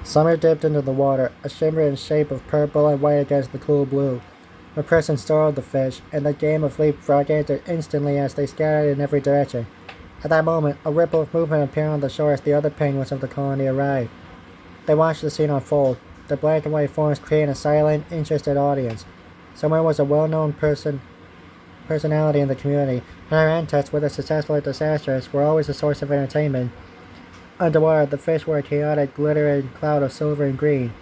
Summer dipped into the water, a shimmering shape of purple and white against the cool blue. Her person startled the fish, and the game of leapfrog ended instantly as they scattered in every direction. At that moment, a ripple of movement appeared on the shore as the other penguins of the colony arrived. They watched the scene unfold, their black and white forms creating a silent, interested audience. Summer was a well-known personality in the community, and her antics, whether successful or disastrous, were always a source of entertainment. Underwater, the fish were a chaotic, glittering cloud of silver and green.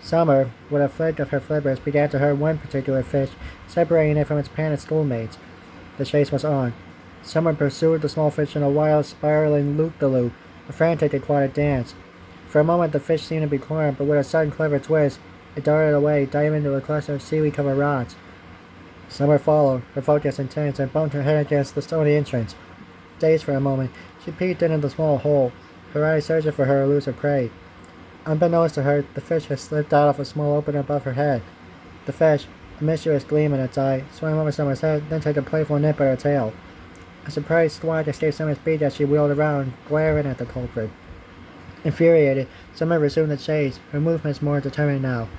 Summer, with a flick of her flippers, began to herd one particular fish, separating it from its panicked schoolmates. The chase was on. Summer pursued the small fish in a wild, spiraling loop-de-loop, a frantic aquatic dance. For a moment, the fish seemed to be cornered, but with a sudden clever twist, it darted away, diving into a cluster of seaweed-covered rocks. Summer followed, her focus intense, and bumped her head against the stony entrance. Dazed for a moment, she peeked into the small hole, her eyes searching for her elusive prey. Unbeknownst to her, the fish had slipped out of a small opening above her head. The fish, a mischievous gleam in its eye, swam over Summer's head, then took a playful nip at her tail. A surprised swag escaped Summer's beak as she wheeled around, glaring at the culprit. Infuriated, Summer resumed the chase, her movements more determined now.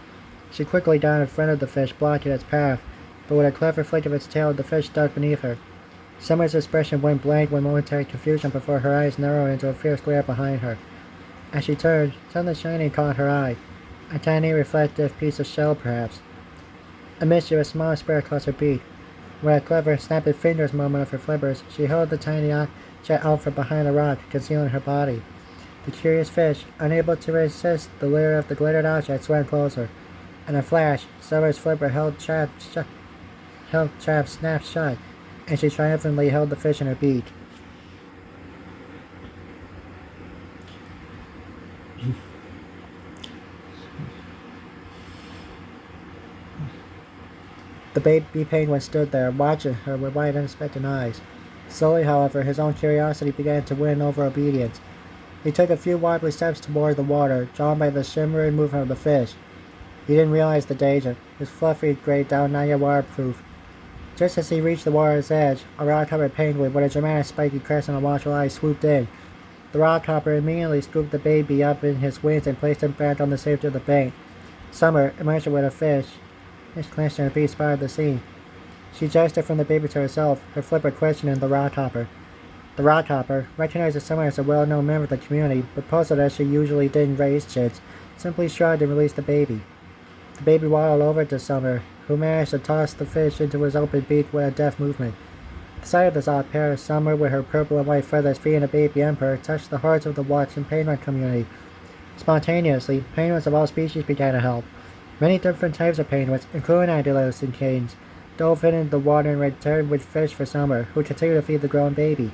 She quickly got in front of the fish, blocking its path, but with a clever flick of its tail, the fish ducked beneath her. Summer's expression went blank with momentary confusion before her eyes narrowed into a fierce glare behind her. As she turned, something shiny caught her eye. A tiny reflective piece of shell, perhaps. A mischievous smile spread across her beak. With a clever, snapping fingers movement of her flippers, she held the tiny object out from behind a rock, concealing her body. The curious fish, unable to resist the lure of the glittered object, swam closer. In a flash, Summer's flipper held trap snapped shut, and she triumphantly held the fish in her beak. The baby penguin stood there, watching her with wide, unexpectant eyes. Slowly, however, his own curiosity began to win over obedience. He took a few wobbly steps toward the water, drawn by the shimmering movement of the fish. He didn't realize the danger. His fluffy gray down not yet waterproof. Just as he reached the water's edge, a rock-covered penguin with a dramatic spiky crest and a watchful eye swooped in. The rockhopper immediately scooped the baby up in his wings and placed him back on the safety of the bank. Summer, emerged with a fish clenched in her beak, spotted the scene. She gestured from the baby to herself, her flipper questioning the rockhopper. The rockhopper, recognizing Summer as a well-known member of the community, but puzzled as she usually didn't raise chicks, simply shrugged and released the baby. The baby waddled over to Summer, who managed to toss the fish into his open beak with a deft movement. The sight of this odd pair, Summer with her purple and white feathers feeding a baby emperor, touched the hearts of the watching penguin community. Spontaneously, penguins of all species began to help. Many different types of penguins, including antelopes and canes, dove into the water and returned with fish for Summer, who continued to feed the growing baby.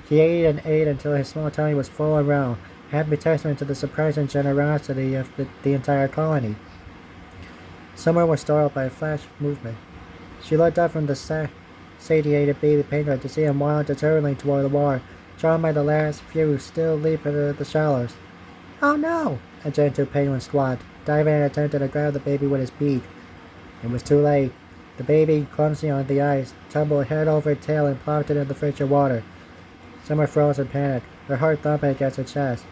He ate and ate until his small tummy was full and round, happy testament to the surprising generosity of the entire colony. Summer was startled by a flash movement. She looked up from the satiated baby penguin to see him wild determinedly toward the water, drawn by the last few still leaping into the shallows. "Oh no!" a gentle penguin squawked, diving and attempting to grab the baby with his beak. It was too late. The baby, clumsy on the ice, tumbled head over tail and plopped into the frigid water. Summer froze in panic, her heart thumping against her chest.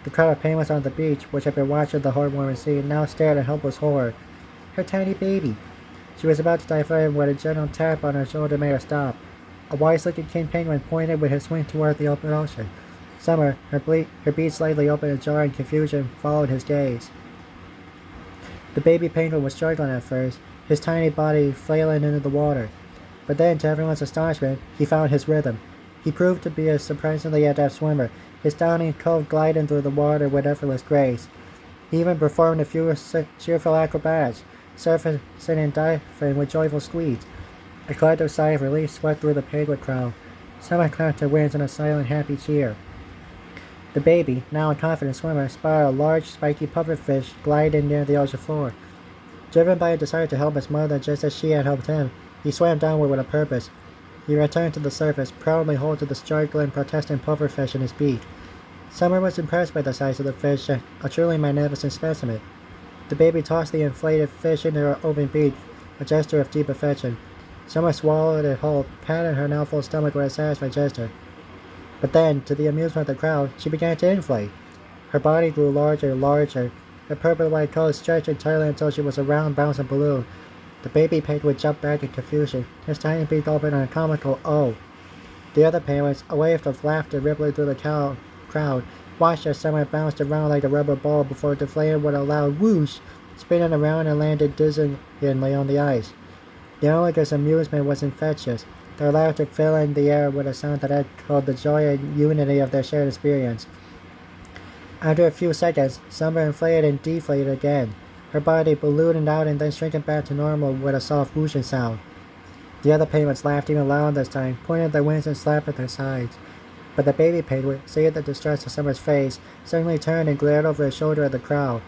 The crowd of penguins on the beach, which had been watching the heartwarming scene, now stared in helpless horror. Her tiny baby! She was about to dive in when a gentle tap on her shoulder made her stop. A wise-looking king penguin pointed with his wing toward the open ocean. Summer, her beak slightly open and jarring confusion, followed his gaze. The baby penguin was struggling at first, his tiny body flailing into the water. But then, to everyone's astonishment, he found his rhythm. He proved to be a surprisingly adept swimmer, his downy coat gliding through the water with effortless grace. He even performed a few cheerful acrobatics, surfing and diving with joyful squeaks. A collective sigh of relief swept through the penguin crowd. Summer clapped her wings in a silent, happy cheer. The baby, now a confident swimmer, spotted a large, spiky pufferfish gliding near the ocean floor. Driven by a desire to help his mother just as she had helped him, he swam downward with a purpose. He returned to the surface, proudly holding the struggling, protesting pufferfish in his beak. Summer was impressed by the size of the fish, a truly magnificent specimen. The baby tossed the inflated fish into her open beak, a gesture of deep affection. Summer swallowed it whole, patting her now full stomach with a satisfied gesture. But then, to the amusement of the crowd, she began to inflate. Her body grew larger and larger. Her purple-white coat stretched entirely until she was a round, bouncing balloon. The baby penguin jumped back in confusion, his tiny beak open in a comical "oh." The other penguins, a wave of laughter rippling through the crowd, watched as Summer bounced around like a rubber ball before deflating with a loud whoosh, spinning around and landed dizzyingly on the ice. The onlookers' amusement was infectious, their laughter filling the air with a sound that echoed the joy and unity of their shared experience. After a few seconds, Summer inflated and deflated again, her body ballooning out and then shrinking back to normal with a soft whooshing sound. The other penguins laughed even louder this time, pointing at their wings and slapping their sides. But the baby penguin, seeing the distress of Summer's face, suddenly turned and glared over his shoulder at the crowd.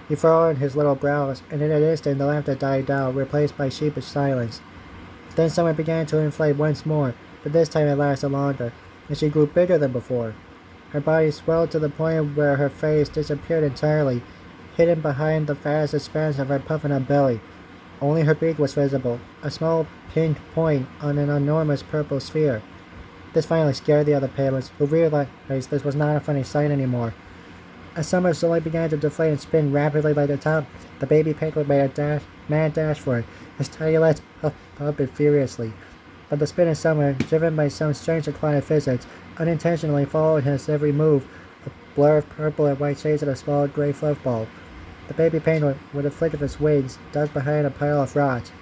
He furrowed his little brows, and in an instant the laughter died down, replaced by sheepish silence. Then Summer began to inflate once more, but this time it lasted longer, and she grew bigger than before. Her body swelled to the point where her face disappeared entirely, hidden behind the vast expanse of her puffing up belly. Only her beak was visible, a small pink point on an enormous purple sphere. This finally scared the other penguins, who realized this was not a funny sight anymore. As Summer slowly began to deflate and spin rapidly like a top, the baby penguin made a mad dash for it, his tiny legs pumping furiously. But the spinning Summer, driven by some strange decline of physics, unintentionally followed his every move, a blur of purple and white shades of a small gray fluff ball. The baby penguin, with a flick of its wings, ducked behind a pile of rocks.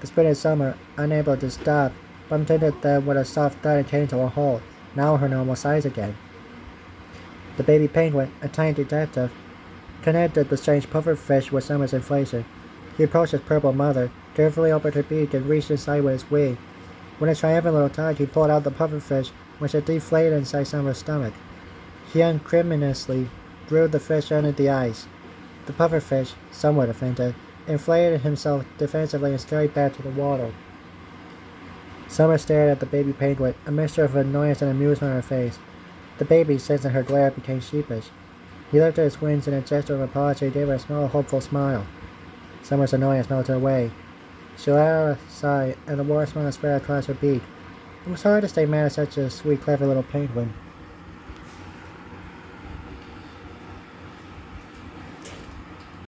The spinning Summer, unable to stop, bumped into them with a soft thud and came to a halt, now her normal size again. The baby penguin, a tiny detective, connected the strange pufferfish with Summer's inflation. He approached his purple mother, carefully opened her beak, and reached inside with his wing. With a triumphant little tug, he pulled out the pufferfish, which had deflated inside Summer's stomach. He uncriminiously drew the fish under the ice. The pufferfish, somewhat offended, inflated himself defensively and scurried back to the water. Summer stared at the baby penguin, a mixture of annoyance and amusement on her face. The baby, sensing her glare, became sheepish. He lifted his wings in a gesture of apology and gave her a small, hopeful smile. Summer's annoyance melted away. She let out a sigh, and a warm smile spread across her beak. It was hard to stay mad at such a sweet, clever little penguin.